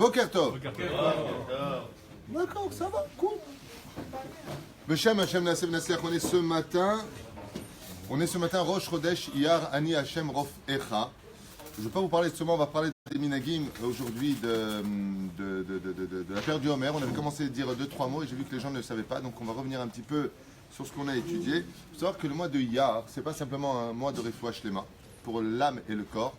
Boker Tov. D'accord, ça va, cool. Beshem Hashem Naseh Naseh, on est ce matin Rosh Chodesh Iyar Ani Hashem Rof Echa. Je ne vais pas vous parler de ce moment, on va parler des Minagim aujourd'hui de la période du Homer. On avait commencé à dire 2-3 mots et j'ai vu que les gens ne le savaient pas, donc on va revenir un petit peu sur ce qu'on a étudié. Il faut savoir que le mois de Iyar, c'est pas simplement un mois de Refoua Shlema pour l'âme et le corps.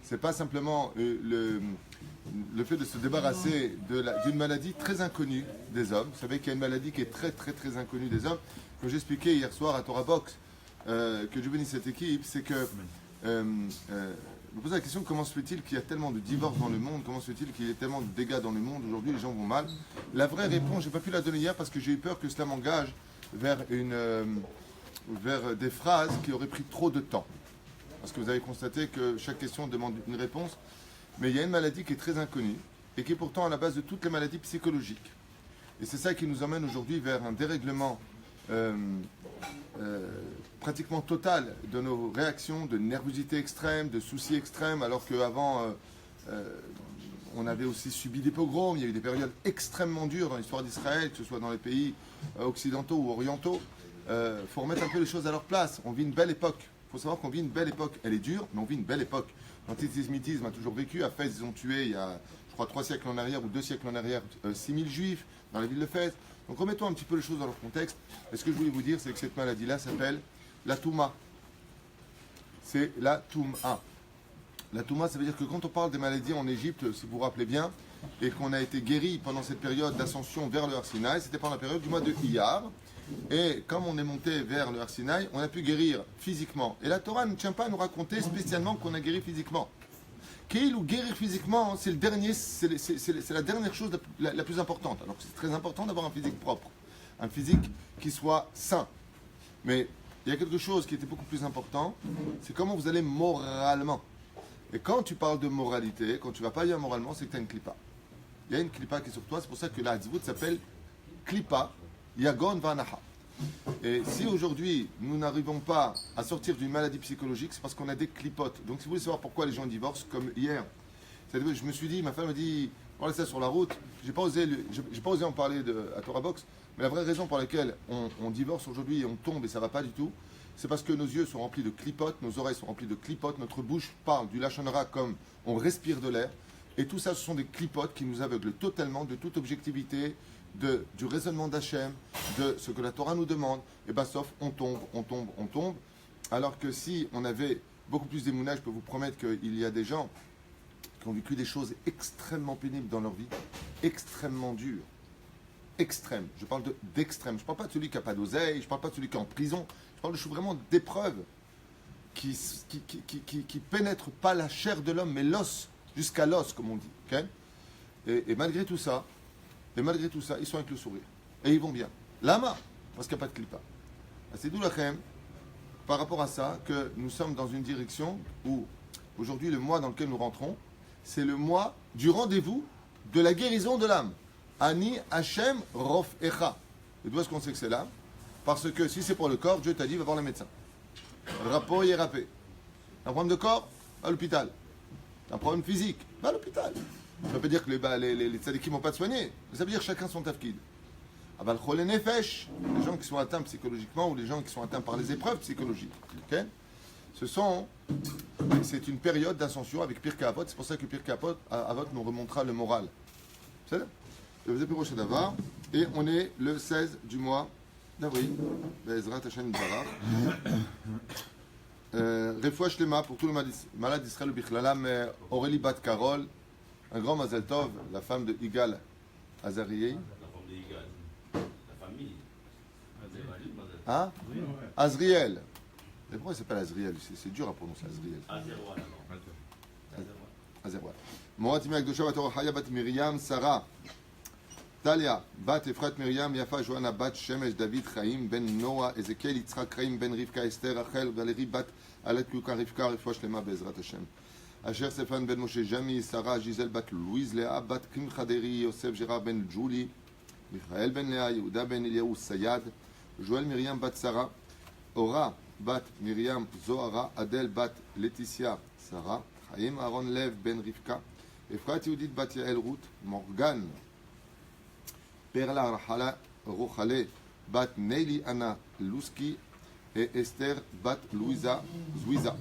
C'est pas simplement le fait de se débarrasser d'une maladie très inconnue des hommes. Vous savez qu'il y a une maladie qui est très très très inconnue des hommes. Comme j'expliquais hier soir à Torah Box, que Dieu bénisse cette équipe, c'est que je me pose la question, comment se fait-il qu'il y a tellement de divorces dans le monde, comment se fait-il qu'il y ait tellement de dégâts dans le monde aujourd'hui, les gens vont mal. La vraie réponse, j'ai pas pu la donner hier parce que j'ai eu peur que cela m'engage vers des phrases qui auraient pris trop de temps. Parce que vous avez constaté que chaque question demande une réponse. Mais il y a une maladie qui est très inconnue et qui est pourtant à la base de toutes les maladies psychologiques. Et c'est ça qui nous emmène aujourd'hui vers un dérèglement pratiquement total de nos réactions, de nervosité extrême, de soucis extrêmes, alors qu'avant, on avait aussi subi des pogroms, il y a eu des périodes extrêmement dures dans l'histoire d'Israël, que ce soit dans les pays occidentaux ou orientaux. Faut remettre un peu les choses à leur place. On vit une belle époque. Il faut savoir qu'on vit une belle époque. Elle est dure, mais on vit une belle époque. L'antisémitisme a toujours vécu. À Fès, ils ont tué, il y a, je crois, 3 siècles en arrière ou 2 siècles en arrière, 6000 juifs dans la ville de Fès. Donc remettons un petit peu les choses dans leur contexte. Et ce que je voulais vous dire, c'est que cette maladie-là s'appelle la Touma. C'est la Touma. La Touma, ça veut dire que quand on parle des maladies en Égypte, si vous vous rappelez bien, et qu'on a été guéri pendant cette période d'ascension vers le Har Sinaï, c'était pendant la période du mois de Iyar. Et comme on est monté vers le Har Sinaï, on a pu guérir physiquement. Et la Torah ne tient pas à nous raconter spécialement qu'on a guéri physiquement. Qu'il ou guérir physiquement, c'est la dernière chose la plus importante. Alors que c'est très important d'avoir un physique propre, un physique qui soit sain. Mais il y a quelque chose qui était beaucoup plus important, c'est comment vous allez moralement. Et quand tu parles de moralité, quand tu vas pas bien moralement, c'est que tu as une clipa. Il y a une clipa qui est sur toi, c'est pour ça que la Hatzvut s'appelle clipa. Yagon Vanaha. Et si aujourd'hui nous n'arrivons pas à sortir d'une maladie psychologique, c'est parce qu'on a des clipotes. Donc si vous voulez savoir pourquoi les gens divorcent, comme hier, je me suis dit, ma femme m'a dit, parlez ça sur la route, j'ai pas osé en parler à Torah Box, mais la vraie raison pour laquelle on divorce aujourd'hui et on tombe et ça va pas du tout, c'est parce que nos yeux sont remplis de clipotes, nos oreilles sont remplies de clipotes, notre bouche parle du lachon hara comme on respire de l'air, et tout ça ce sont des clipotes qui nous aveuglent totalement de toute objectivité, du raisonnement d'Hachem, de ce que la Torah nous demande, et bien sauf on tombe. Alors que si on avait beaucoup plus d'émouna, je peux vous promettre qu'il y a des gens qui ont vécu des choses extrêmement pénibles dans leur vie, extrêmement dures, extrêmes. Je parle d'extrêmes. Je ne parle pas de celui qui n'a pas d'oseille, je ne parle pas de celui qui est en prison, je parle de choses vraiment d'épreuves qui pénètrent pas la chair de l'homme, mais l'os, jusqu'à l'os, comme on dit. Okay, et malgré tout ça, ils sont avec le sourire. Et ils vont bien. Lama, parce qu'il n'y a pas de clipa. C'est d'où lachem, par rapport à ça, que nous sommes dans une direction où, aujourd'hui, le mois dans lequel nous rentrons, c'est le mois du rendez-vous de la guérison de l'âme. Ani Hashem Rof Echa. Et d'où est-ce qu'on sait que c'est l'âme? Parce que si c'est pour le corps, Dieu t'a dit, va voir le médecin. Rapo et rapé. Un problème de corps, va à l'hôpital. Un problème physique, va à l'hôpital. Ça veut pas dire que les tzadikim n'ont pas de soigner. Ça veut dire chacun son tafkid. Aval chol nefesh, les gens qui sont atteints psychologiquement ou les gens qui sont atteints par les épreuves psychologiques. Okay, c'est une période d'ascension avec Pirkei Avot. C'est pour ça que Pirkei Avot nous remontera le moral. C'est ça? Je vous ai plus d'avoir. Et on est le 16 du mois d'avril. Bezrat Hashem Barach. Refoua Shlema pour tous les malades d'Israël Bichlalam, Aurélie Bat Karol. Un grand Mazel Tov, la femme de Igal Azarié. La femme de Igal. La famille. Hein? Azriel. Mais pourquoi il s'appelle Azriel? C'est dur à prononcer, Azriel. Azerwal. Morat Imi Akdosha Bat Orachaya Bat Miriam Sarah. Talia Bat Efrat Miriam Yafa Johanna Bat Shemesh David Chaim Ben Noah Ezekiel Yitzhak Chaim Ben Rivka Esther Rachel Valérie Bat Alet Kluka Rivka Refoua Shlema Bezrat Hashem. Asher Stéphane Ben Moshe Jami, Sarah Gisèle Bat Louise Léa Bat Kim Khaderi, Yosef Gérard Ben Julie, Michael Ben Léa, Yehuda Ben Eliaou Sayad, Joël Myriam Bat Sarah, Ora Bat Myriam Zohara, Adèle Bat Laetitia Sarah, Chaim Aaron Lev Ben Rivka, Efrat Yehudit Bat Yael Ruth, Morgan, Perla Rochale, Bat Neili Anna Luski, et Esther Bat Louisa Zouiza.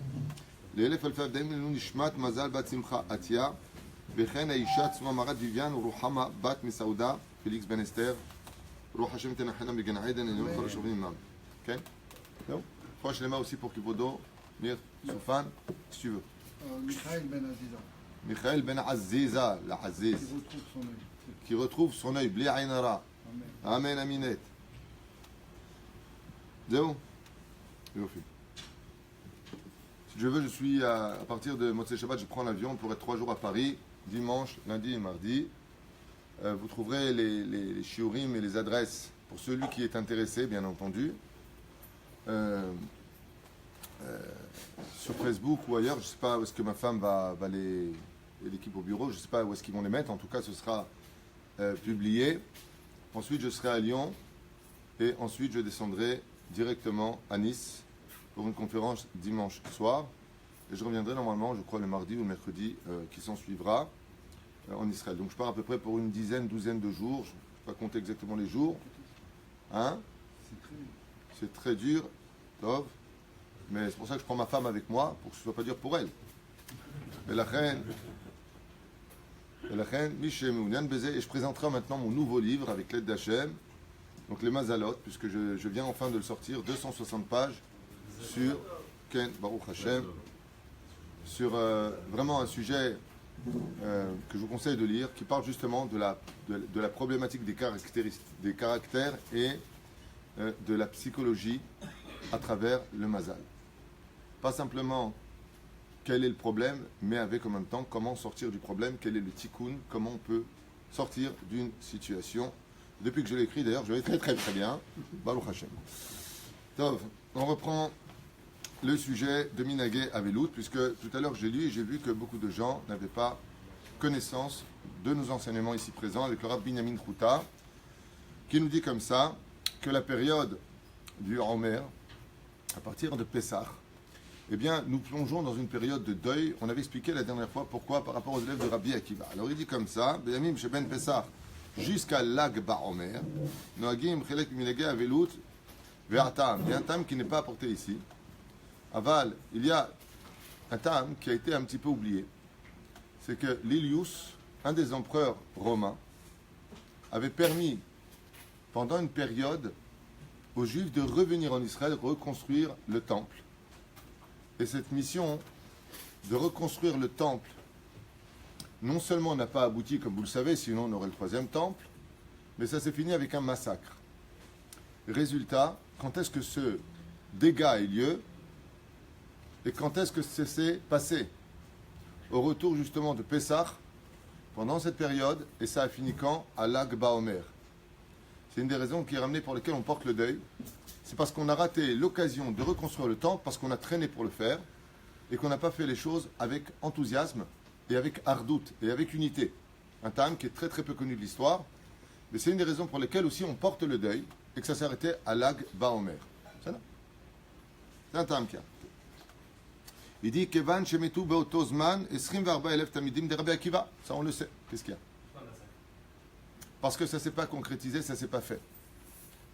לאלף אלפי הבדלים לנו נשמת מזל בת שמחה עטיה וכן האישה צנועה מרת ויvian ורוחמה בת מסעודה פליקס בן אסתר רוח השם תנחנה מגן עדן עליון כל השוכבים עמם. כן? זהו. רפואה שלמה aussi pour כיבודו מיר סופן si tu veux. Michael Ben Aziza. מיכאל בן עזיזה לעזיז Qui retrouve son œil. qui retrouve son œil בלי עין הרע. Amen. אמן אמינט. זהו. יופי. Si je veux, je suis à partir de Motzei Shabbat, je prends l'avion pour être 3 jours à Paris, dimanche, lundi et mardi. Vous trouverez les shiurim et les adresses pour celui qui est intéressé, bien entendu, sur Facebook ou ailleurs. Je ne sais pas où est-ce que ma femme va et l'équipe au bureau, je ne sais pas où est-ce qu'ils vont les mettre. En tout cas, ce sera publié. Ensuite, je serai à Lyon et ensuite, je descendrai directement à Nice pour une conférence dimanche soir. Et je reviendrai normalement, je crois, le mardi ou le mercredi qui s'en suivra en Israël. Donc je pars à peu près pour une douzaine de jours. Je ne vais pas compter exactement les jours. Hein? C'est très dur, Tov. Mais c'est pour ça que je prends ma femme avec moi, pour que ce ne soit pas dur pour elle. Et la reine, Michem Ounian Bézé, et je présenterai maintenant mon nouveau livre avec l'aide d'Hachem, donc les Mazalot, puisque je viens enfin de le sortir, 260 pages, sur Ken Baruch Hashem, sur vraiment un sujet que je vous conseille de lire, qui parle justement de la problématique des caractères et de la psychologie à travers le Mazal. Pas simplement quel est le problème, mais avec en même temps comment sortir du problème, quel est le tikkun, comment on peut sortir d'une situation. Depuis que je l'ai écrit, d'ailleurs, je vais très très très bien. Baruch Hashem. Tov, on reprend le sujet de Minagé Avelout, puisque tout à l'heure j'ai lu et j'ai vu que beaucoup de gens n'avaient pas connaissance de nos enseignements ici présents, avec le Rabbi Binyamin Chouta, qui nous dit comme ça, que la période du Omer, à partir de Pessah, eh bien, nous plongeons dans une période de deuil. On avait expliqué la dernière fois pourquoi par rapport aux élèves de Rabbi Akiva. Alors il dit comme ça, Beyamim Sheben Pessah, jusqu'à Lag Ba'omer, Noagim Chelek Minagé Avelout, Ve'atam. Il y a un tam qui n'est pas apporté ici. Aval, il y a un tam qui a été un petit peu oublié. C'est que Lilius, un des empereurs romains, avait permis pendant une période aux Juifs de revenir en Israël, reconstruire le temple. Et cette mission de reconstruire le temple, non seulement n'a pas abouti, comme vous le savez, sinon on aurait le 3e temple, mais ça s'est fini avec un massacre. Résultat, quand est-ce que ce dégât a eu lieu et quand est-ce que ça s'est passé? Au retour justement de Pessah, pendant cette période, et ça a fini quand? À Lag Ba'omer. C'est une des raisons qui est ramenée pour lesquelles on porte le deuil. C'est parce qu'on a raté l'occasion de reconstruire le temple, parce qu'on a traîné pour le faire, et qu'on n'a pas fait les choses avec enthousiasme, et avec ardout, et avec unité. Un tam qui est très très peu connu de l'histoire, mais c'est une des raisons pour lesquelles aussi on porte le deuil, et que ça s'est arrêté à Lag Ba'omer. C'est un tam qui a. Il dit Kevan shemetu beoto zman 24,000 tamidim de Rabbi Akiva. Ça on le sait. Qu'est-ce qu'il y a? Parce que ça ne s'est pas concrétisé, ça ne s'est pas fait.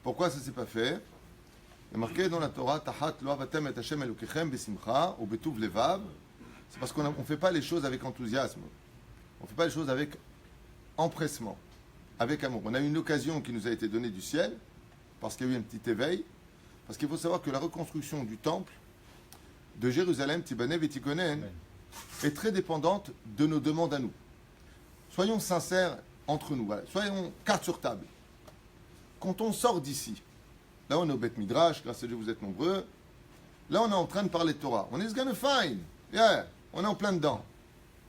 Pourquoi ça ne s'est pas fait? Il est marqué dans la Torah Tahat lo avatem et Hashem elokechem besimcha ou betuv levav. C'est parce qu'on ne fait pas les choses avec enthousiasme. On ne fait pas les choses avec empressement, avec amour. On a eu une occasion qui nous a été donnée du ciel, parce qu'il y a eu un petit éveil, parce qu'il faut savoir que la reconstruction du temple de Jérusalem, Tibanev et Tikonen, est très dépendante de nos demandes à nous. Soyons sincères entre nous, voilà. Soyons carte sur table. Quand on sort d'ici, là on est au Beth Midrash, grâce à Dieu vous êtes nombreux, là on est en train de parler de Torah. On est gonna fine, yeah, on est en plein dedans.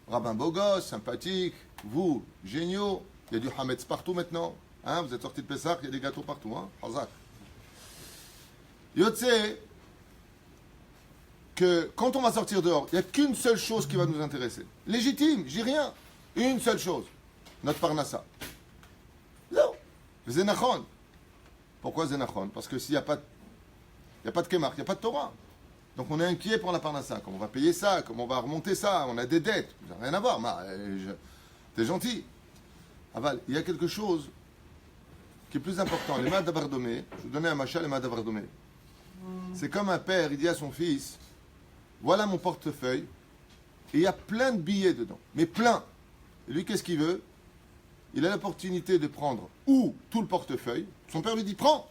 Rabbin Bogos, sympathique, vous, géniaux, il y a du Hametz partout maintenant, hein, vous êtes sortis de Pessah, il y a des gâteaux partout, hein, Hazak. Yotze, que quand on va sortir dehors, il n'y a qu'une seule chose qui va nous intéresser. Légitime, j'ai rien. Une seule chose. Notre parnassa. Non. Zénachon. Pourquoi Zénachon? Parce que s'il n'y a pas de kémar, il n'y a pas de Torah. Donc on est inquiet pour la parnassa. Comment on va payer ça? Comment on va remonter ça? On a des dettes. Ça n'a rien à voir. T'es gentil. Aval, il y a quelque chose qui est plus important. Les mains d'Avardomé, je vous donnais un machin, les mains d'Avardomé. C'est comme un père, il dit à son fils, voilà mon portefeuille, et il y a plein de billets dedans, mais plein. Et lui, qu'est-ce qu'il veut? Il a l'opportunité de prendre ou tout le portefeuille, son père lui dit, prends,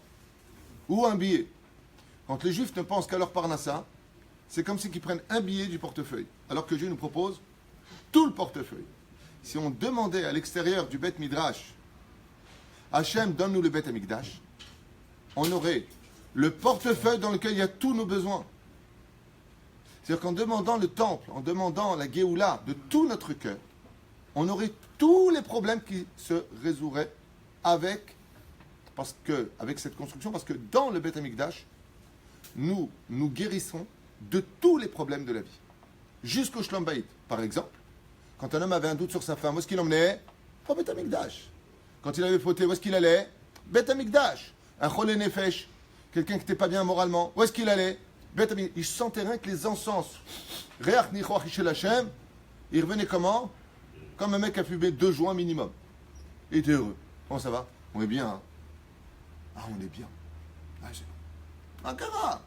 ou un billet. Quand les juifs ne pensent qu'à leur parnassa, c'est comme si ils prennent un billet du portefeuille, alors que Dieu nous propose tout le portefeuille. Si on demandait à l'extérieur du Beth Midrash, Hachem, donne-nous le Beth Amikdash, on aurait le portefeuille dans lequel il y a tous nos besoins. C'est-à-dire qu'en demandant le temple, en demandant la Géoula de tout notre cœur, on aurait tous les problèmes qui se résoudraient avec cette construction, parce que dans le Beth Amikdash, nous guérissons de tous les problèmes de la vie. Jusqu'au Shlom Bayit, par exemple. Quand un homme avait un doute sur sa femme, où est-ce qu'il l'emmenait? Au Beth Amikdash. Quand il avait fauté, où est-ce qu'il allait? Beth Amikdash. Un Cholé Nefesh, quelqu'un qui n'était pas bien moralement, où est-ce qu'il allait? Beth Amikdash. Il sentait rien que les encens. Reach Nichoach Ishel Hashem, il revenait comment? Comme un mec qui a fumé 2 joints minimum. Il était heureux. Comment ça va? On est bien, hein? Ah, on est bien. Ah, c'est bon. Ankara,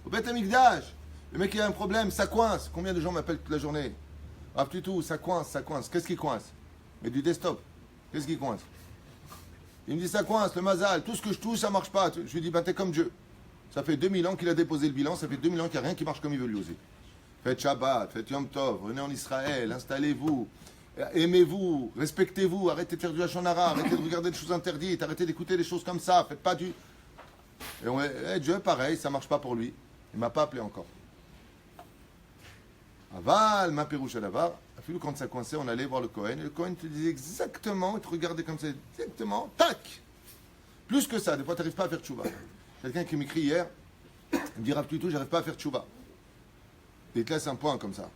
au Beth Amikdash. Le mec qui a un problème, ça coince. Combien de gens m'appellent toute la journée? Ah, tout, ça coince, ça coince. Qu'est-ce qui coince? Mais du desktop. Qu'est-ce qui coince? Il me dit, ça coince, le mazal. Tout ce que je touche, ça marche pas. Je lui dis, ben t'es comme Dieu. Ça fait 2000 ans qu'il a déposé le bilan. Ça fait 2000 ans qu'il n'y a rien qui marche comme il veut lui aussi. Faites Shabbat, faites Yom Tov, venez en Israël, installez-vous. Aimez-vous, respectez-vous, arrêtez de faire du hachonara, arrêtez de regarder des choses interdites, arrêtez d'écouter des choses comme ça, faites pas du... Et Dieu, pareil, ça marche pas pour lui. Il m'a pas appelé encore. Aval, ma pérouche à l'avar. Quand ça coinçait, on allait voir le Cohen. Et le Cohen te disait exactement, il te regardait comme ça, exactement, tac. Plus que ça, des fois tu n'arrives pas à faire tchouva. Quelqu'un qui m'écrit hier, il me dit Rav Tutu, j'arrive pas à faire tchouva. Et il te laisse un point comme ça.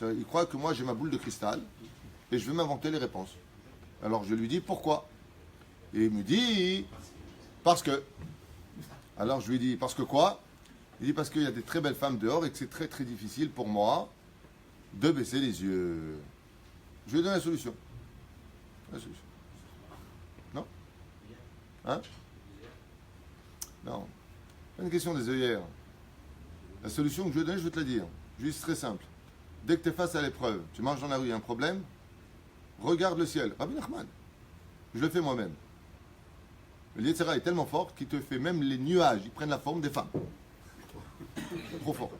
Il croit que moi j'ai ma boule de cristal et je vais m'inventer les réponses. Alors je lui dis pourquoi? Et il me dit parce que. Alors je lui dis parce que quoi? Il dit parce qu'il y a des très belles femmes dehors et que c'est très très difficile pour moi de baisser les yeux. Je lui donne la solution. La solution. Non? Hein? Non. Pas une question des œillères. La solution que je lui donne, je vais te la dire. Juste très simple. Dès que tu es face à l'épreuve, tu marches dans la rue, il y a un problème, regarde le ciel. Rabbi Nachman. Je le fais moi-même. Le Yetzirah est tellement fort qu'il te fait même les nuages, ils prennent la forme des femmes. Trop fort.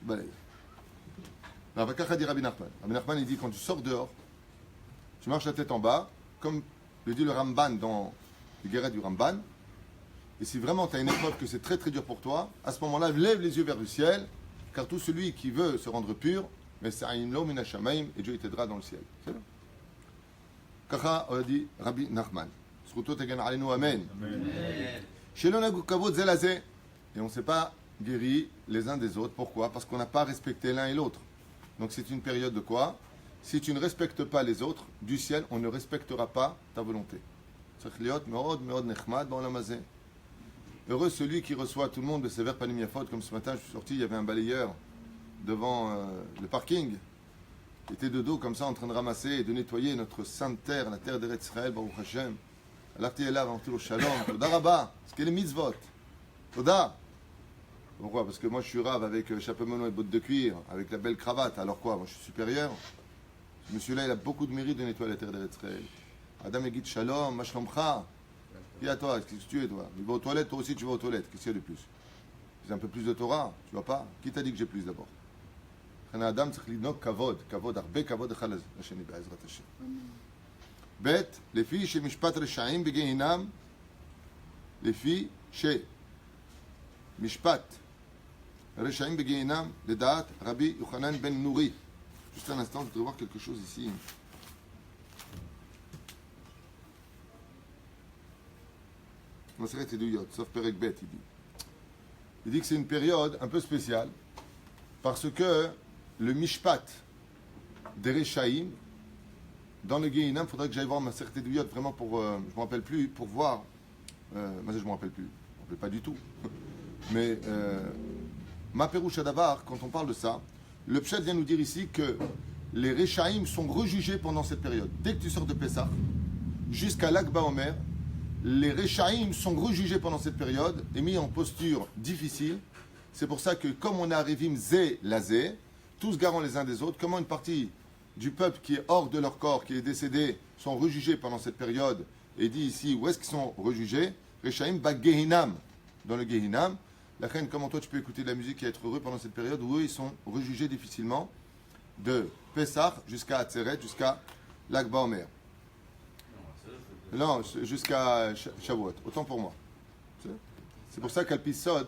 Balaye. Rabbi Nachman. Rabbi Nachman, il dit quand tu sors dehors, tu marches la tête en bas, comme le dit le Ramban dans les guerres du Ramban. Et si vraiment tu as une épreuve que c'est très très dur pour toi, à ce moment-là, lève les yeux vers le ciel, car tout celui qui veut se rendre pur, mais c'est un lo min hashamayim, et Dieu t'aidera dans le ciel. C'est là. Kacha a dit Rabbi Nachman. Zchuto tegen alenu amen. Shelo nagu kavod zel hazeh. Et on ne s'est pas guéri les uns des autres. Pourquoi? Parce qu'on n'a pas respecté l'un et l'autre. Donc c'est une période de quoi? Si tu ne respectes pas les autres, du ciel, on ne respectera pas ta volonté. Tzarich liot meod meod nechmad ba'olam hazeh. Heureux celui qui reçoit tout le monde de ses vers panim yafot. Comme ce matin, je suis sorti, il y avait un balayeur devant le parking. Il était de dos comme ça en train de ramasser et de nettoyer notre sainte terre, la terre d'Eretz Israël, Baruch Hashem. Alarti elav amtilo shalom. Toda rabba. Ce qu'est les mitzvot. Toda. Pourquoi? Parce que moi je suis rave avec chapeau melon et bottes de cuir, avec la belle cravate. Alors quoi? Moi je suis supérieur. Ce monsieur-là, il a beaucoup de mérite de nettoyer la terre d'Eretz Israël. Adam Egid Shalom, Mashlomcha. Dis à toi, qu'est-ce que tu es, toi? Il va aux toilettes, toi aussi tu vas aux toilettes. Qu'est-ce qu'il y a de plus? C'est un peu plus de Torah, tu vois pas? Qui t'a dit que j'ai plus d'abord? Adam צריך לדנוק כבוד, כבוד, הרבה כבוד אחד לשני בעזרת השם. ב' לפי שמשפט רשעים בגיהינם, לפי שמשפט רשעים בגיהינם, לדעת רבי יוחנן בן נורי. Juste un instant, je voudrais voir quelque chose ici. Maseret Eduyot, sauf Perek Bet, il dit. Il dit que c'est une période un peu spéciale parce que le mishpat des Rechaïm, dans le Gehinam, il faudrait que j'aille voir ma certaine Eduyot vraiment pour, je ne me rappelle plus, pour voir, moi je ne me rappelle plus, je ne me rappelle pas du tout, mais ma Pérouche Adavar, quand on parle de ça, le Pshat vient nous dire ici que les Réchaïm sont rejugés pendant cette période. Dès que tu sors de Pessah, jusqu'à l'Akba Omer, les Réchaïm sont rejugés pendant cette période et mis en posture difficile. C'est pour ça que comme on a Rivim Zé Lazé, tous garants les uns des autres, comment une partie du peuple qui est hors de leur corps, qui est décédé, sont rejugés pendant cette période, et dit ici où est-ce qu'ils sont rejugés, Réchaïm ba Gehinam, dans le Gehinam. La reine, comment toi tu peux écouter de la musique et être heureux pendant cette période où eux ils sont rejugés difficilement de Pessah jusqu'à Atzeret, jusqu'à l'Akba Omer. Non, jusqu'à Shavuot, autant pour moi. C'est pour ça qu'à Pisod,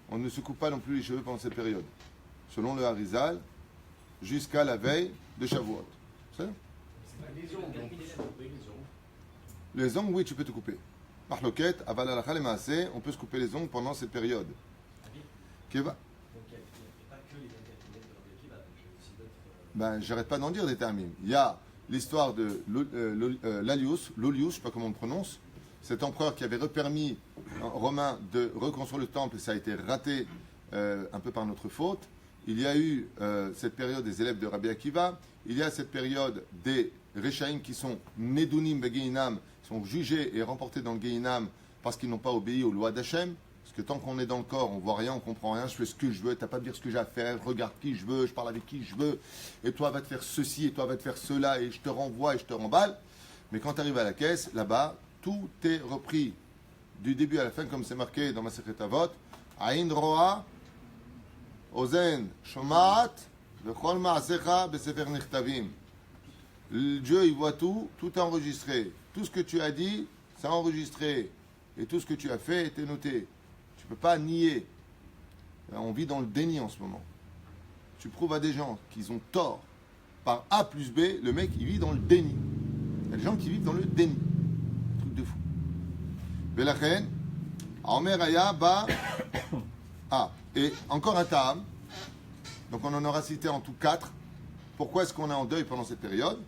on ne se coupe pas non plus les cheveux pendant cette période. Selon le Harizal, jusqu'à la veille de Shavuot. Les ongles, oui, tu peux te couper. Mahloket, aval alakha le maaseh, on peut se couper les ongles pendant cette période. Keva. Ben, j'arrête pas d'en dire des termes. Il y a l'histoire de l'Olius, je ne sais pas comment on le prononce, cet empereur qui avait permis aux Romains de reconstruire le temple et ça a été raté un peu par notre faute. Il y a eu cette période des élèves de Rabbi Akiva, il y a cette période des Réchaïm qui sont Nedunim Begehinam, sont jugés et remportés dans le Gehinam parce qu'ils n'ont pas obéi aux lois d'Hachem. Parce que tant qu'on est dans le corps, on voit rien, on comprend rien, je fais ce que je veux, t'as pas à me dire ce que j'ai à faire, regarde qui je veux, je parle avec qui je veux, et toi va te faire ceci, et toi va te faire cela, et je te renvoie et je te remballe. Mais quand tu arrives à la caisse, là-bas, tout est repris du début à la fin, comme c'est marqué dans ma Masechet Avot, Aïn Roa, Ozen Shomat, Vechol Ma'asecha Besefer Nichtavim. Dieu, il voit tout, tout est enregistré. Tout ce que tu as dit, c'est enregistré. Et tout ce que tu as fait était noté. Tu ne peux pas nier. On vit dans le déni en ce moment. Tu prouves à des gens qu'ils ont tort. Par A plus B, le mec, il vit dans le déni. Il y a des gens qui vivent dans le déni. Un truc de fou. Belachen, Omer Aya Ba. Ah, et encore un Ta'am. Donc on en aura cité en tout 4. Pourquoi est-ce qu'on est en deuil pendant cette période?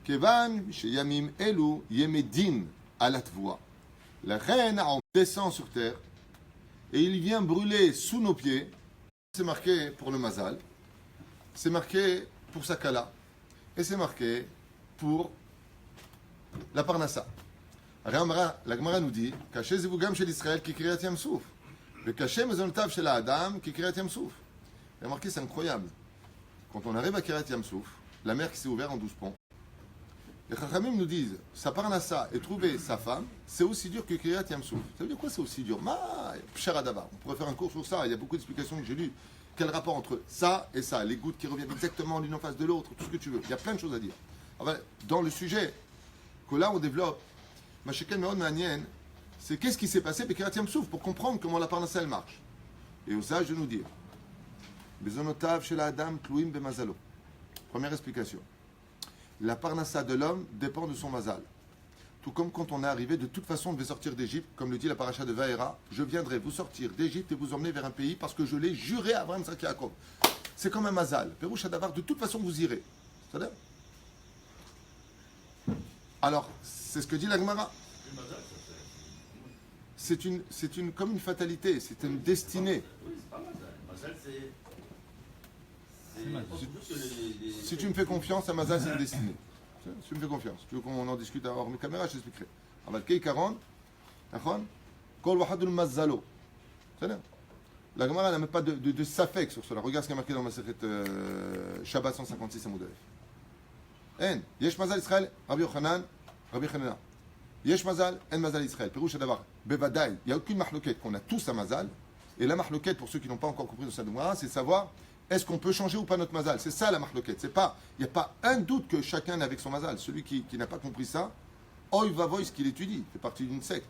Kevan, chez Yamim Elu, Yemedin, Alatvoa. La reine descend sur terre et il vient brûler sous nos pieds. C'est marqué pour le Mazal, c'est marqué pour Sakala et c'est marqué pour la Parnassa. La Gemara nous dit Caché Zivugam chez l'Israël qui Kriyat Yam Souf. Le caché Mezontav chez la Adam qui Kriyat Yam Souf. Il a marqué, c'est incroyable. Quand on arrive à Kriyat Yam Souf, la mer qui s'est ouverte en 12 ponts, les Chachamim nous disent, sa parnassa et trouver sa femme, c'est aussi dur que Kriyat Yam Souf. Ça veut dire quoi c'est aussi dur? Pcher Adava. On pourrait faire un cours sur ça, il y a beaucoup d'explications que j'ai lues. Quel rapport entre ça et ça? Les gouttes qui reviennent exactement l'une en face de l'autre, tout ce que tu veux. Il y a plein de choses à dire. Enfin, dans le sujet que là on développe, Masheken Meon Manienne, c'est qu'est-ce qui s'est passé avec Kriyat Yam Souf pour comprendre comment la parnassa elle marche. Et aux sages de nous dire, Bezonotav chez la Adam Tlouim Bemazalo. Première explication. La parnassa de l'homme dépend de son mazal. Tout comme quand on est arrivé, de toute façon, on devait sortir d'Égypte, comme le dit la paracha de Vaera, je viendrai vous sortir d'Égypte et vous emmener vers un pays parce que je l'ai juré à Abraham, Isaac et Jacob. C'est comme un mazal. Pérouche Adavar, de toute façon, vous irez. C'est-à-dire alors, c'est ce que dit la Gemara. C'est comme une fatalité, c'est une destinée. Oui, c'est pas mal. Mazal, c'est. Si tu me fais confiance, à Mazal, c'est une destinée. Si tu me fais confiance. Tu veux qu'on en discute hors mes caméras, je t'expliquerai. Aval Kei Karon, Nachon, Kol Wahadul Mazalo. C'est-à-dire, la Gemara n'a même pas de safek sur cela. Regarde ce qui est marqué dans ma secrète Shabbat 156 à Moudalef. En, Yesh Mazal Israël, Rabbi Yochanan, Rabbi Chanana. Yesh Mazal, En Mazal Israël. Pérouche Adavar, Bevadaï. Il n'y a aucune mahloket qu'on a tous à Mazal. Et la mahloket, pour ceux qui n'ont pas encore compris de cette Gemara, c'est de savoir est-ce qu'on peut changer ou pas notre mazal. C'est ça la mahloket. Il n'y a pas un doute que chacun est avec son mazal. Celui qui n'a pas compris ça, oy va voy ce qu'il étudie. Il fait partie d'une secte.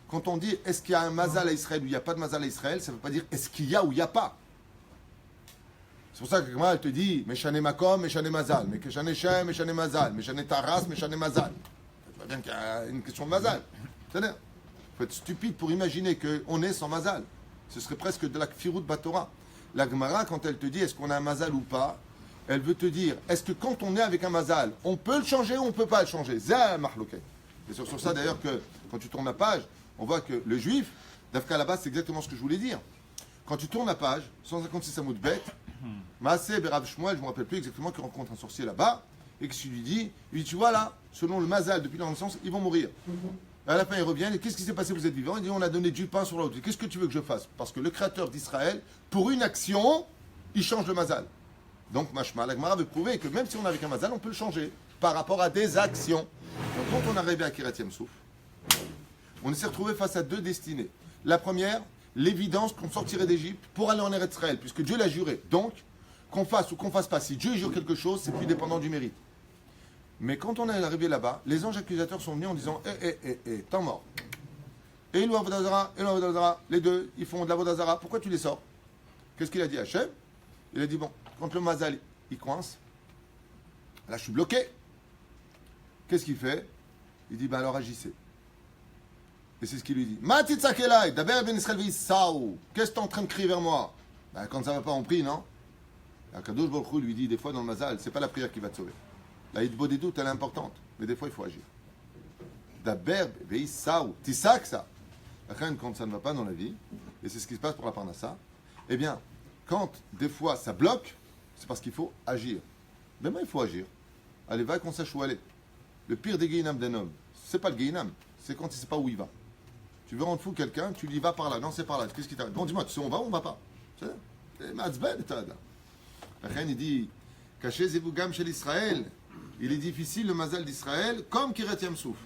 Quand on dit est-ce qu'il y a un mazal à Israël ou il n'y a pas de mazal à Israël, ça ne veut pas dire est-ce qu'il y a ou il n'y a pas. C'est pour ça que elle te dit Meshane Makom, Meshane Mazal, Meshane Shem, Meshane Mazal, Meshane Taras, Meshane Mazal. Tu vois bien qu'il y a une question de mazal. C'est-à-dire, il faut être stupide pour imaginer qu'on est sans mazal. Ce serait presque de la kfirut batora. La Gemara, quand elle te dit est-ce qu'on a un mazal ou pas, elle veut te dire est-ce que quand on est avec un mazal, on peut le changer ou on ne peut pas le changer. Zah mahloket. Et sur ça d'ailleurs que quand tu tournes la page, on voit que le juif, d'Afka là-bas, c'est exactement ce que je voulais dire. Quand tu tournes la page, 156 Amoud Bet, Maaseh Berav Shmuel, je ne me rappelle plus exactement, qui rencontre un sorcier là-bas, et qui lui dit, tu vois là, selon le Mazal, depuis leur naissance, ils vont mourir. À la fin, ils reviennent, et qu'est-ce qui s'est passé, vous êtes vivants? Il dit, on a donné du pain sur l'autre. Qu'est-ce que tu veux que je fasse? Parce que le créateur d'Israël, pour une action, il change le Mazal. Donc, Mashma, la Gemara veut prouver que même si on a avec un Mazal, on peut le changer, par rapport à des actions. Donc, quand on est arrivé à Kiryat Yam Souf, on s'est retrouvé face à deux destinées. La première, l'évidence qu'on sortirait d'Égypte pour aller en Eretz Israël, puisque Dieu l'a juré. Donc, qu'on fasse ou qu'on fasse pas, si Dieu jure quelque chose, c'est plus dépendant du mérite. Mais quand on est arrivé là-bas, les anges accusateurs sont venus en disant temps mort. Et Elou Avodazara, les deux, ils font de l'Avodazara, pourquoi tu les sors? Qu'est-ce qu'il a dit à Hachem? Il a dit, bon, quand le Mazal, il coince, là je suis bloqué. Qu'est-ce qu'il fait? Il dit, alors agissez. Et c'est ce qu'il lui dit. Matitzakelai, d'abord ben Israël Saou. Qu'est-ce que tu es en train de crier vers moi? Quand ça ne va pas, on prie, non? Kadosh Baruch Hu lui dit, des fois dans le Mazal, c'est pas la prière qui va te sauver. La hitbo des doutes, elle est importante, mais des fois il faut agir. D'abord, ben Saou. Tu sais que ça. Quand ça ne va pas dans la vie, et c'est ce qui se passe pour la Parnassa, eh bien, quand des fois ça bloque, c'est parce qu'il faut agir. Demain, il faut agir. Allez, va qu'on sache où aller. Le pire des Guéinam d'un homme, c'est pas le Guéinam, c'est quand il ne sait pas où il va. Tu veux rendre fou quelqu'un, tu lui vas par là. Non, c'est par là. Qu'est-ce qui t'arrive? Bon, dis-moi, tu sais où on va ou on va pas? C'est Matzben, là. La reine, il dit, Caché Zevugam chez l'Israël. Il est difficile le mazal d'Israël, comme Kiryat Yam Souf.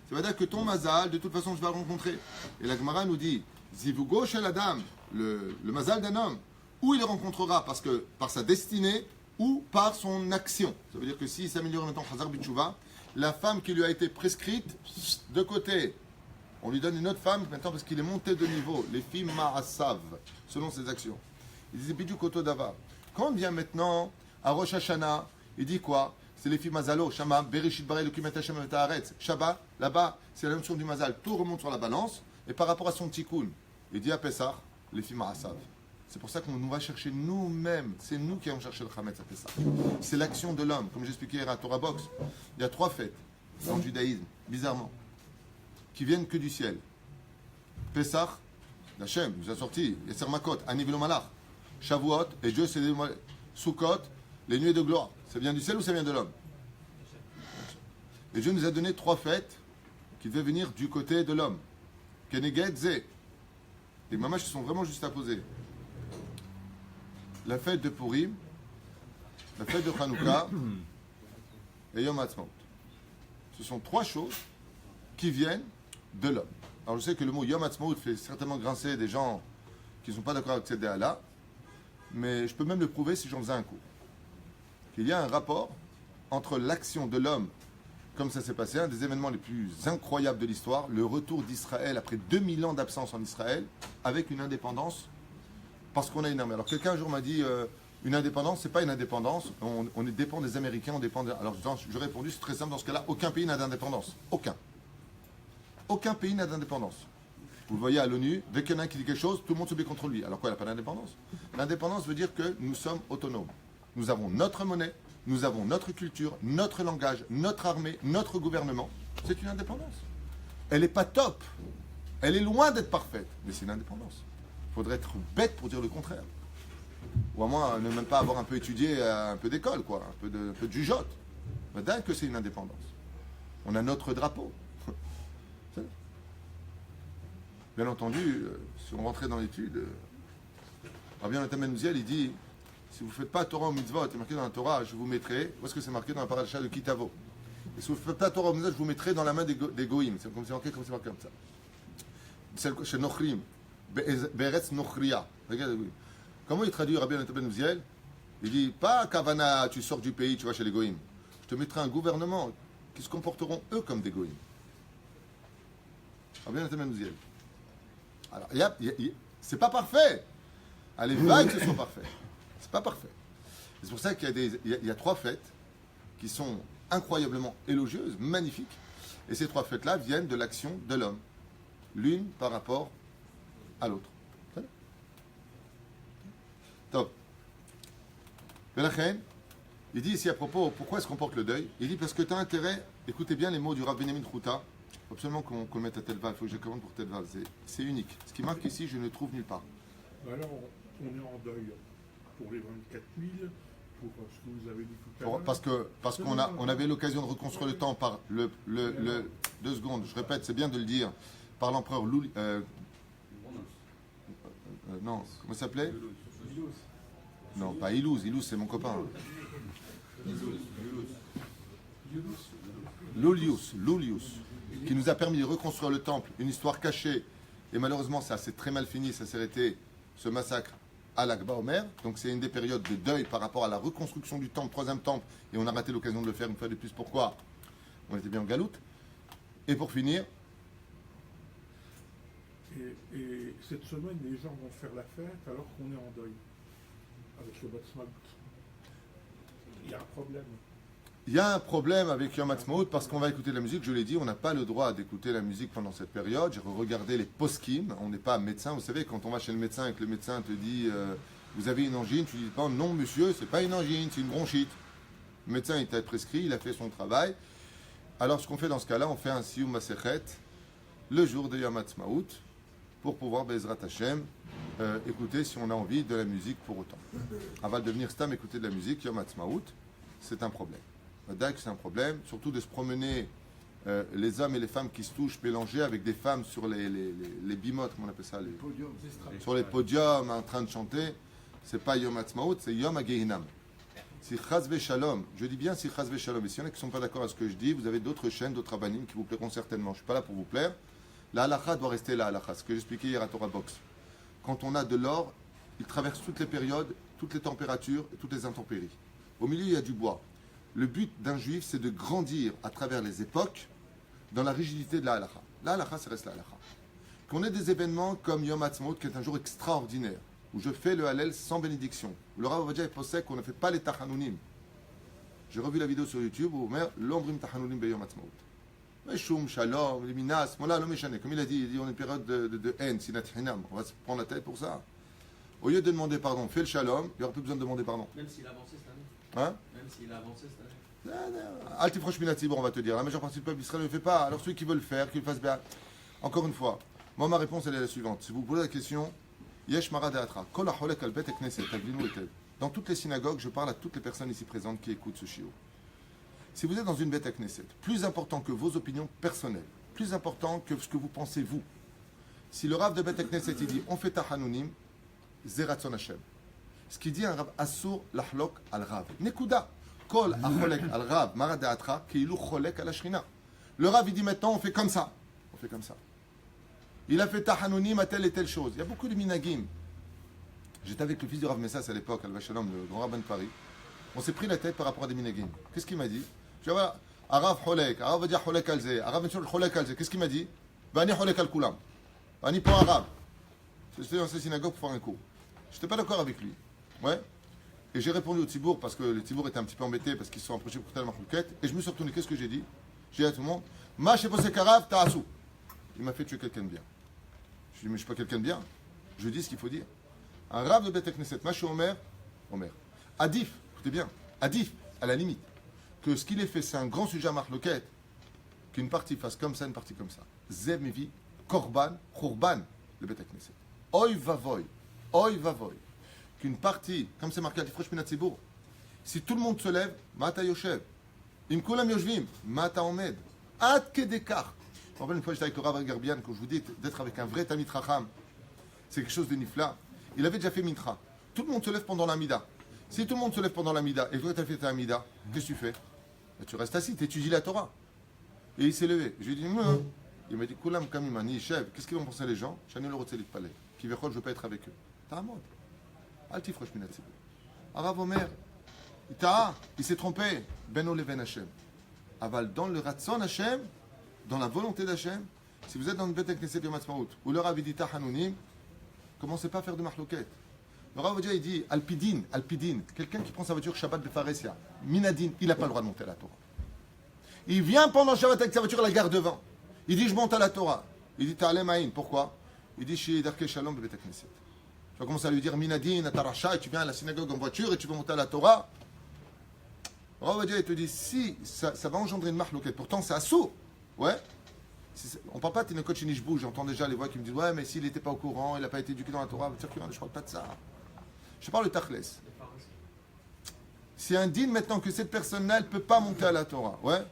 Ça veut dire que ton mazal, de toute façon, je vais le rencontrer. Et la Gemara nous dit, Zivugo chez la dame, le mazal d'un homme, où il le rencontrera parce que, par sa destinée ou par son action. Ça veut dire que s'il s'améliore maintenant, Chazar Bitchouva, la femme qui lui a été prescrite, de côté. On lui donne une autre femme maintenant parce qu'il est monté de niveau. Les filles ma'asav, selon ses actions. Il disait Bidou Koto Dava. Quand on vient maintenant à Rosh Hashanah, il dit quoi? C'est les filles Mazalo, Shama, Bereshit Barei, le Kimet Hashem Haaretz. Shabbat, là-bas, c'est la notion du Mazal. Tout remonte sur la balance. Et par rapport à son tikkun, il dit à Pessah, les filles ma'asav. C'est pour ça qu'on nous va chercher nous-mêmes. C'est nous qui allons chercher le Chametz à Pessah. C'est l'action de l'homme. Comme j'expliquais hier à Torah Box, il y a 3 fêtes dans le judaïsme, bizarrement, qui viennent que du ciel. Pessah, l'Hachem nous a sorti, Yasser Makot, Ani Malach, Shavuot, et Dieu c'est Sukkot, les nuées de gloire. Ça vient du ciel ou ça vient de l'homme? Et Dieu nous a donné 3 fêtes qui devaient venir du côté de l'homme. Keneged, Zé. Les mamaches sont vraiment juste à poser. La fête de Purim, la fête de Hanouka et Yom Ha'atzmaut. Ce sont 3 choses qui viennent de l'homme. Alors je sais que le mot Yom Ha'atzmaut fait certainement grincer des gens qui ne sont pas d'accord avec cette idée-là, mais je peux même le prouver si j'en faisais un cours. Qu'il y a un rapport entre l'action de l'homme, comme ça s'est passé, un des événements les plus incroyables de l'histoire, le retour d'Israël après 2000 ans d'absence en Israël, avec une indépendance, parce qu'on a une armée. Alors quelqu'un un jour m'a dit, une indépendance, c'est pas une indépendance, on dépend des Américains, on dépend des... Alors je répondu, c'est très simple, dans ce cas-là, aucun pays n'a d'indépendance. Aucun. Aucun pays n'a d'indépendance. Vous le voyez à l'ONU, dès qu'il y en a un qui dit quelque chose, tout le monde se met contre lui. Alors quoi, il n'a pas d'indépendance? L'indépendance veut dire que nous sommes autonomes. Nous avons notre monnaie, nous avons notre culture, notre langage, notre armée, notre gouvernement. C'est une indépendance. Elle n'est pas top. Elle est loin d'être parfaite. Mais c'est une indépendance. Il faudrait être bête pour dire le contraire. Ou à moins ne même pas avoir un peu étudié un peu d'école, quoi, un peu de jugeote. Mais dingue que c'est une indépendance. On a notre drapeau. Bien entendu, si on rentrait dans l'étude, Rabbi Yonatan ben Uziel, il dit, si vous ne faites pas Torah ou mitzvot, c'est marqué dans la Torah, je vous mettrai, où est-ce que c'est marqué dans la paracha de Kitavo? Et si vous ne faites pas Torah ou mitzvot, je vous mettrai dans la main des goïms. C'est comme c'est marqué comme ça. C'est chez Nochrim, Be'eretz Nochria. Regardez, comment il traduit Rabbi Yonatan ben Uziel? Il dit, pas Kavana, tu sors du pays, tu vas chez les goïms. Je te mettrai un gouvernement qui se comporteront eux comme des goïms. Rabbi Yonatan ben Uziel. Alors, c'est pas parfait. Allez, vagues, ce sont parfaits. C'est pas parfait. C'est pour ça qu'il y a 3 fêtes qui sont incroyablement élogieuses, magnifiques. Et ces 3 fêtes-là viennent de l'action de l'homme. L'une par rapport à l'autre. Top. Il dit ici à propos, pourquoi est-ce qu'on porte le deuil? Il dit parce que tu as intérêt, écoutez bien les mots du Rav Benjamin Chouta. Il faut absolument qu'on le mette à tel val, il faut que je commande pour tel val. C'est unique. Ce qui marque ici, je ne trouve nulle part. Alors, on est en deuil. pour les 24 000, pour ce que vous avez dit tout à l'heure. Parce qu'on avait l'occasion de reconstruire le temple par le 2 secondes, je répète, c'est bien de le dire, par l'empereur non, comment il s'appelait? Non, pas Ilouz, c'est mon copain. Lulius, qui nous a permis de reconstruire le temple, une histoire cachée, et malheureusement ça s'est très mal fini, ça s'est arrêté, ce massacre à l'Akba Omer, donc c'est une des périodes de deuil par rapport à la reconstruction du temple, troisième temple, et on a raté l'occasion de le faire une fois de plus, pourquoi? On était bien en galoute. Et pour finir, et cette semaine, les gens vont faire la fête alors qu'on est en deuil, avec le Batsmaout. Il y a un problème. il y a un problème avec Yom Ha'atzmaut parce qu'on va écouter de la musique. Je l'ai dit, on n'a pas le droit d'écouter la musique pendant cette période. J'ai regardé les poskim. On n'est pas médecin. Vous savez, quand on va chez le médecin et que le médecin te dit vous avez une angine, tu dis pas non monsieur, c'est pas une angine, c'est une bronchite. Le médecin il t'a prescrit, il a fait son travail. Alors ce qu'on fait dans ce cas-là, on fait un Siyum Masechet le jour de Yom Ha'atzmaut pour pouvoir Bezrat Hashem écouter si on a envie de la musique pour autant. Avant de devenir stam écouter de la musique, Yom Ha'atzmaut, c'est un problème. C'est un problème, surtout de se promener les hommes et les femmes qui se touchent mélangés avec des femmes sur les bimotes, comment on appelle ça, sur les podiums en train de chanter. C'est pas Yom Ha'atzmaut, c'est Yom HaGehinam. Si Chazve Shalom, je dis bien si Chazve Shalom, et s'il y en a qui ne sont pas d'accord avec ce que je dis, vous avez d'autres chaînes, d'autres abanim qui vous plairont certainement. Je ne suis pas là pour vous plaire. La halakha doit rester la halakha, ce que j'expliquais hier à Torah Box. Quand on a de l'or, il traverse toutes les périodes, toutes les températures et toutes les intempéries. Au milieu, il y a du bois. Le but d'un juif, c'est de grandir à travers les époques dans la rigidité de la halakha. La halakha, ça reste la halakha. Qu'on ait des événements comme Yom Ha'atzmaut, qui est un jour extraordinaire, où je fais le Hallel sans bénédiction, où le Rav Ovadia est possède qu'on ne fait pas les Tachanounim. J'ai revu la vidéo sur YouTube où Omer, l'ombrim Tachanounim be Yom Ha'atzmaut. Meshum, Shalom, les Minas, voilà, l'homme échané. Comme il a dit, on est une période de haine, sinat hinam. On va se prendre la tête pour ça. Au lieu de demander pardon, fais le Shalom, il n'y aura plus besoin de demander pardon. Même s'il a avancé cette année. Hein? Même s'il a avancé cette année. Altifrosh Minatibor, on va te dire. La majeure partie du peuple d'Israël ne le fait pas. Alors ceux qui veulent le faire, qu'ils le fassent bien. Encore une fois, moi ma réponse elle est la suivante. Si vous posez la question, Yesh Mara Deatra, Kol HaCholek Al Bet Knesset, Taglinu Etel. Dans toutes les synagogues, je parle à toutes les personnes ici présentes qui écoutent ce shiur. Si vous êtes dans une bête Knesset, plus important que vos opinions personnelles, plus important que ce que vous pensez vous. Si le Rav de Bet Knesset il dit on fait Tahanounim, Zeratzon Hashem. Ce qui dit un Rav Asur Lahlok al Rav. Nekuda. Kol Acholek al Rav Mara Deatra Keilu Cholek al Shrina. Le Rav il dit maintenant on fait comme ça. On fait comme ça. Il a fait Tahanounim à telle et telle chose. Il y a beaucoup de minagim. J'étais avec le fils du Rav Messas à l'époque, Al Vachalom, le grand rabbin de Paris. On s'est pris la tête par rapport à des minagim. Qu'est-ce qu'il m'a dit? Je dis voilà, Arav Cholek, Arav va dire Cholek al Zé, Arav va dire Cholek al Zé. Qu'est-ce qu'il m'a dit? Bani Cholek al Kulam. Bani pour Arav. J'étais dans cette synagogue pour faire un cours. Je n'étais pas d'accord avec lui. Ouais. Et j'ai répondu au Tibour parce que le Tibour était un petit peu embêté parce qu'ils se sont approchés pour tellement de et je me suis retourné. Qu'est-ce que j'ai dit? J'ai dit à tout le monde Ma chez Arav, Ta'asou. Il m'a fait tuer quelqu'un de bien. Je lui ai dit mais je ne suis pas quelqu'un de bien. Je dis ce qu'il faut dire. Un Rav de Bet Knesset, Maché Omer, Adif, écoutez bien, Adif, à la limite, que ce qu'il ait fait, c'est un grand sujet à Marloquette, qu'une partie fasse comme ça, une partie comme ça. Zemevi, Korban, Khurban, le Bet Knesset. Oy vavoy, qu'une partie, comme c'est marqué à Tifrosh Minat Tzibour, si tout le monde se lève, Mata Yoshev, Im Kulam Yoshvim, Mata Omed, Ad Kedekar. Je me rappelle une fois, j'étais avec le Rav Garbian, quand je vous dis d'être avec un vrai Tamit Racham, c'est quelque chose de nifla. Il avait déjà fait Mintra. Tout le monde se lève pendant la Mida. Si tout le monde se lève pendant la Mida, et toi tu as fait ta Mida, qu'est-ce que tu fais? Tu restes assis, tu étudies la Torah. Et il s'est levé. Je lui ai dit, non. Il m'a dit, Kulam Kamimani, chef, qu'est-ce qu'ils vont penser les gens? Chani le Rotzelit Palais. Qui veut je ne veux pas être avec eux. T'as un mode. Altifrosh Minatzibou. Arav Omer, il s'est trompé. Beno Leven Hashem. Aval dans le Ratzon Hashem, dans la volonté d'Hachem, si vous êtes dans une bête Knesset Yom Ha'atzmaut, où le Rav dit Tahanounim, commencez pas à faire de marloquette. Le Rav il dit Alpidin, quelqu'un qui prend sa voiture Shabbat Befaresia, Minadin, il n'a pas le droit de monter à la Torah. Il vient pendant Shabbat avec sa voiture à la gare devant. Il dit je monte à la Torah. Il dit Ta'alem Aïn, pourquoi? Il dit Shi Darke Shalom Bebet Knesset. Tu vas commencer à lui dire Minadin, Ataracha, et tu viens à la synagogue en voiture et tu veux monter à la Torah. Le Rav il te dit si ça va engendrer une marloquette, pourtant c'est assaut. Ouais. On ne parle pas de Tinokot Shinishbou, j'entends déjà les voix qui me disent ouais mais s'il n'était pas au courant, il n'a pas été éduqué dans la Torah, je ne parle pas de ça. Je parle de Tachlès. Les pharmacies. C'est un din maintenant que cette personne-là, elle ne peut pas monter à la Torah. Ouais.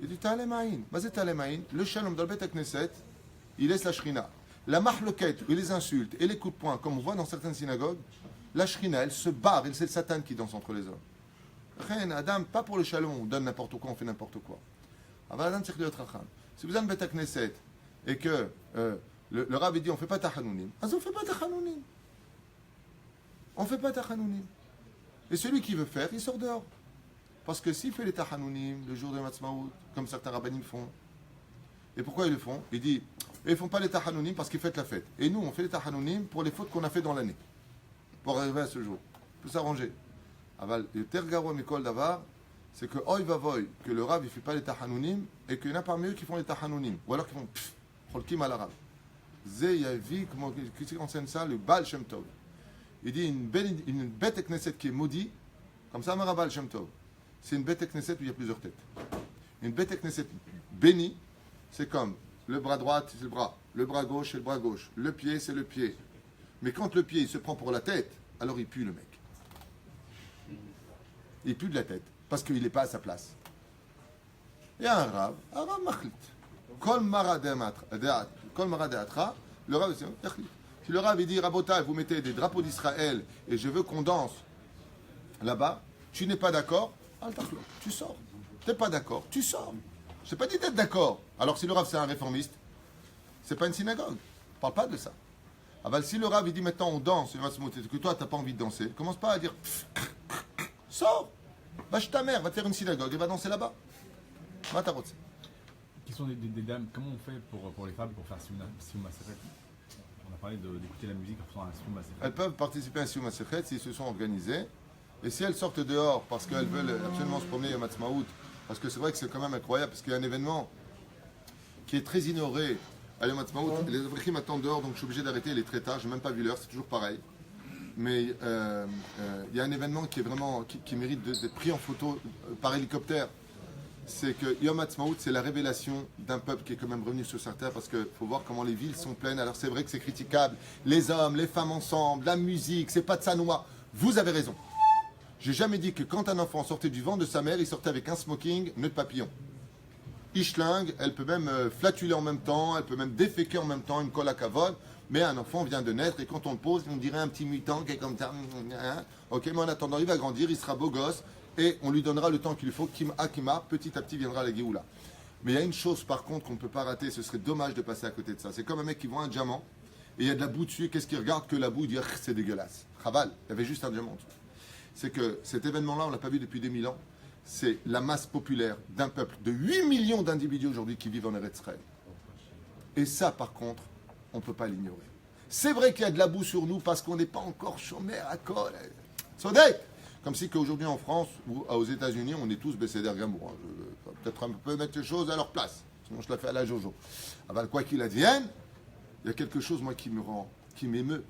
Il dit Ta'alemaïn. Vas-y, Ta'alemaïn. Le shalom dans le Bet Knesset, il laisse la shrina. La mahloquette, et les insultes et les coups de poing, comme on voit dans certaines synagogues, la shrina, elle se barre, et c'est le Satan qui danse entre les hommes. Rien, Adam, pas pour le shalom, on donne n'importe quoi, on fait n'importe quoi. Adam, c'est le racham. Si vous avez un Bet Knesset et que le Rav dit on ne fait pas Tachanounim, on ne fait pas Tachanounim. On ne fait pas Tachanounim. Et celui qui veut faire, il sort dehors. Parce que s'il fait les Tachanounim le jour de Matzmaout, comme certains rabbinim font, et pourquoi ils le font? Il dit, ils ne font pas les Tachanounim parce qu'ils fêtent la fête. Et nous, on fait les Tachanounim pour les fautes qu'on a fait dans l'année. Pour arriver à ce jour. On peut s'arranger. Aval, le Tergaro Mikol Davar, c'est que Oy Vavoy, que le Rav ne fait pas les Tachanounim, et qu'il y en a parmi eux qui font les Tachanounim. Ou alors qui font Cholkim al Rav. Zé Yavi, qui enseigne ça, le Baal Shem Tov. Il dit une bête Knesset qui est maudite, comme ça, Marabal Shem Tov. C'est une bête Knesset où il y a plusieurs têtes. Une bête Knesset bénie, c'est comme le bras droit, c'est le bras gauche, c'est le bras gauche, le pied, c'est le pied. Mais quand le pied il se prend pour la tête, alors il pue le mec. Il pue de la tête, parce qu'il n'est pas à sa place. Il y a un Rav Machlit. Kol Maradeatra, le Rav, c'est Machlit. Si le Rav il dit, Rabotai, vous mettez des drapeaux d'Israël et je veux qu'on danse là-bas, tu n'es pas d'accord, tu sors. Tu n'es pas d'accord, tu sors. Je n'ai pas dit d'être d'accord. Alors si le Rav c'est un réformiste, c'est pas une synagogue. On ne parle pas de ça. Ah ben, si le Rav il dit maintenant on danse, il va se monter, que toi tu n'as pas envie de danser, commence pas à dire sors, va chez ta mère, va te faire une synagogue et va danser là-bas. Va ta route. Qui sont des dames, comment on fait pour les femmes pour faire Siouma Seret? On a parlé d'écouter la musique en faisant un Siouma Seret. Elles peuvent participer à un Siouma Seret s'ils se sont organisés. Et si elles sortent dehors parce qu'elles veulent absolument se promener à Matzmaout, parce que c'est vrai que c'est quand même incroyable, parce qu'il y a un événement qui est très ignoré à Yom Matzmaout. Les Avrichim attendent dehors, donc je suis obligé d'arrêter, il est très tard, je n'ai même pas vu l'heure, c'est toujours pareil. Mais il y a un événement qui est vraiment, qui mérite d'être pris en photo par hélicoptère. C'est que Yom Ha'atzmaut, c'est la révélation d'un peuple qui est quand même revenu sur sa terre, parce qu'il faut voir comment les villes sont pleines. Alors c'est vrai que c'est critiquable, les hommes, les femmes ensemble, la musique, c'est pas de sa noix. Vous avez raison. J'ai jamais dit que quand un enfant sortait du ventre de sa mère, il sortait avec un smoking, nœud de papillon. Ishling, elle peut même flatuler en même temps, elle peut même déféquer en même temps, une colle à cavode, mais un enfant vient de naître et quand on le pose, on dirait un petit mutant qui est comme ça. Ok, mais en attendant, il va grandir, il sera beau gosse et on lui donnera le temps qu'il lui faut. Kima, petit à petit viendra la Géoula. Mais il y a une chose par contre qu'on ne peut pas rater, ce serait dommage de passer à côté de ça. C'est comme un mec qui voit un diamant et il y a de la boue dessus, qu'est-ce qu'il regarde que la boue, il dit c'est dégueulasse. Chaval, il y avait juste un diamant dessus. C'est que cet événement-là, on ne l'a pas vu depuis des 1000 ans. C'est la masse populaire d'un peuple de 8 millions d'individus aujourd'hui qui vivent en Eretz Israël. Et ça, par contre, on ne peut pas l'ignorer. C'est vrai qu'il y a de la boue sur nous parce qu'on n'est pas encore chômeur à col. Sodek. Comme si qu'aujourd'hui en France ou aux États-Unis, on est tous Besséder Gamour. Je vais peut-être un peu mettre les choses à leur place. Sinon, je la fais à la Jojo. Alors, quoi qu'il advienne, il y a quelque chose, moi, qui m'émeut.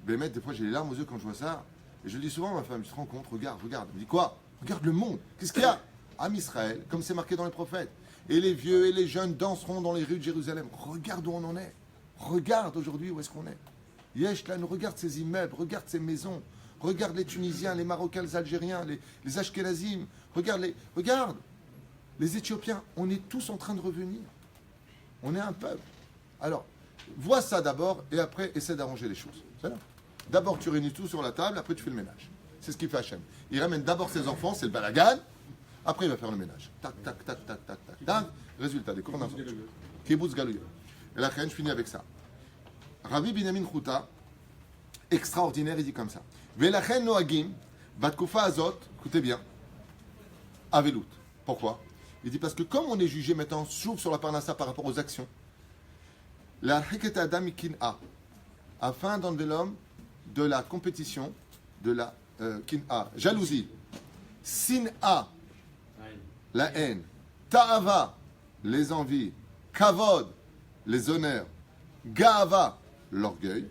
Des fois, j'ai les larmes aux yeux quand je vois ça. Et je le dis souvent à ma femme, tu te rends compte, regarde. Elle me dit quoi? Regarde le monde. Qu'est-ce qu'il y a? Am Israël, comme c'est marqué dans les prophètes. Et les vieux et les jeunes danseront dans les rues de Jérusalem. Regarde où on en est. Regarde aujourd'hui où est-ce qu'on est. Yeshlan, regarde ces immeubles, regarde ces maisons. Regarde les Tunisiens, les Marocains, les Algériens, les Ashkenazim. Regarde les Éthiopiens. On est tous en train de revenir. On est un peuple. Alors, vois ça d'abord et après, essaie d'arranger les choses. C'est là. D'abord, tu réunis tout sur la table, après tu fais le ménage. C'est ce qu'il fait Hachem. Il ramène d'abord ses enfants, c'est le balagan, après il va faire le ménage. Tac, tac, tac, tac, tac, tac, tac. Résultat, des cours d'enfants. Kibbutz Galouyot. Et la je finis avec ça. Rabbi Binyamin Chouta, extraordinaire, il dit comme ça. Velachen noagim, batkoufa azot, écoutez bien, avelout. Pourquoi? Il dit parce que comme on est jugé maintenant, s'ouvre sur la parnassa par rapport aux actions, la hiket adam kin'a, afin d'enlever l'homme de la compétition, de la kin'a, jalousie, sin'a, la haine, ta'ava, les envies, kavod, les honneurs, ga'ava, l'orgueil,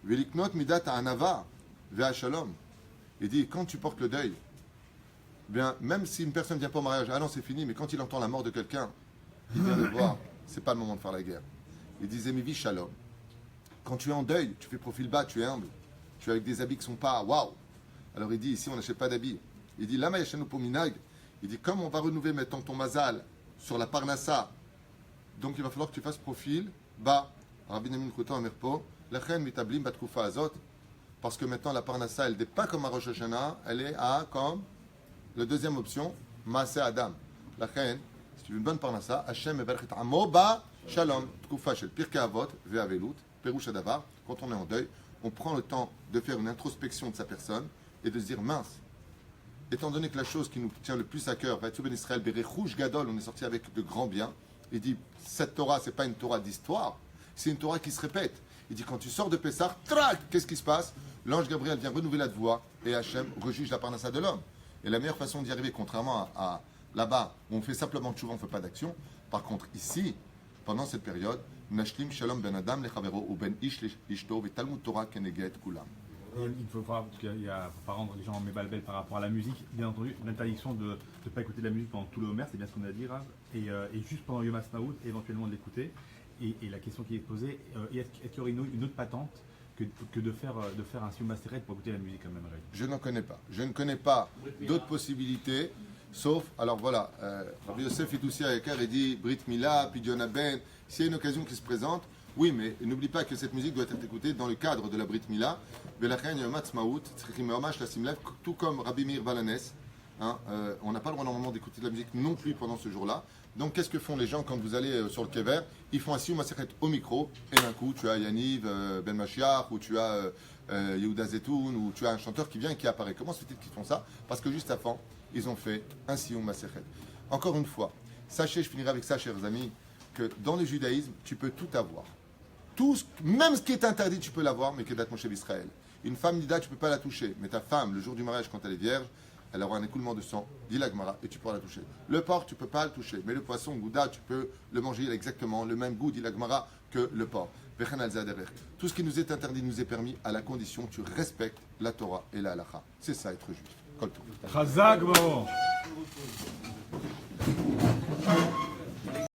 veliknot midat anava, ve'ashalom. Il dit, quand tu portes le deuil, bien, même si une personne ne vient pas au mariage, ah non, c'est fini, mais quand il entend la mort de quelqu'un, il vient le voir, c'est pas le moment de faire la guerre. Il disait, mivi shalom. Quand tu es en deuil, tu fais profil bas, tu es humble. tu es avec des habits qui ne sont pas waouh. Alors il dit ici on n'achète pas d'habits. Il dit lama yashanu po minag. Il dit comme on va renouveler maintenant ton mazal sur la parnassa, donc il va falloir que tu fasses profil bas. Rabbi Namin Kouta Amerpo, lechen mitablim batkoufa azot. Parce que maintenant la parnassa elle n'est pas comme à Rosh Hashanah, elle est à comme la deuxième option, Maaseh Adam. Lechen, si tu veux une bonne parnassa, Hashem meberchet amo ba shalom. Tkoufa shel pirkei avot ve'avelut. Perouche Adavar, quand on est en deuil, on prend le temps de faire une introspection de sa personne et de se dire mince, étant donné que la chose qui nous tient le plus à cœur, Vaïtzu ben Israël, Berechouj Gadol, on est sorti avec de grands biens, il dit cette Torah, c'est pas une Torah d'histoire, c'est une Torah qui se répète. Il dit quand tu sors de Pessah, trac, qu'est-ce qui se passe? L'ange Gabriel vient renouveler la voix et Hachem rejuge la parnassa de l'homme. Et la meilleure façon d'y arriver, contrairement à là-bas, où on fait simplement tchouva, on ne fait pas d'action, par contre ici, pendant cette période, Nashlim Shalom Ben Adam Lechavero ou Ben Ish Ishto Talmud Torah Keneget Kulam. Il faut pas, parce qu'il y a, faut pas rendre les gens mébalbel par rapport à la musique. Bien entendu, l'interdiction de ne pas écouter de la musique pendant tout le Homer, c'est bien ce qu'on a dit, Rav. Et juste pendant Yom HaAtzmaut, éventuellement de l'écouter. Et la question qui est posée, est-ce qu'il y aurait une autre patente que de faire un Siyum Maseret pour écouter la musique quand même, Rav? Je n'en connais pas. Je ne connais pas d'autres possibilités, sauf, alors voilà, Rabbi Yosef Itoussi Ayakar, il dit Brit Mila, Pidyon Ben. S'il y a une occasion qui se présente, oui, mais n'oublie pas que cette musique doit être écoutée dans le cadre de la Brit Mila. Tout comme Rabbi Meir Balanes, on n'a pas le droit normalement d'écouter de la musique non plus pendant ce jour-là. Donc qu'est-ce que font les gens quand vous allez sur le Kever? Ils font un Siyum Maseret au micro, et d'un coup tu as Yaniv Ben Mashiach, ou tu as Yehuda Zetoun, ou tu as un chanteur qui vient et qui apparaît. Comment se fait-il qu'ils font ça? Parce que juste avant, ils ont fait un Siyum Maseret. Encore une fois, sachez, je finirai avec ça, chers amis, que dans le judaïsme, tu peux tout avoir. Tout, même ce qui est interdit, tu peux l'avoir, mais Kedat Moshe d'Israël. Une femme nida, tu ne peux pas la toucher. Mais ta femme, le jour du mariage, quand elle est vierge, elle aura un écoulement de sang, dit la Gemara, et tu pourras la toucher. Le porc, tu ne peux pas le toucher. Mais le poisson, Gouda, tu peux le manger. Il a exactement le même goût, dit la Gemara, que le porc. Tout ce qui nous est interdit nous est permis à la condition que tu respectes la Torah et la halacha. C'est ça, être juif. Kol tov. Chazak, bon.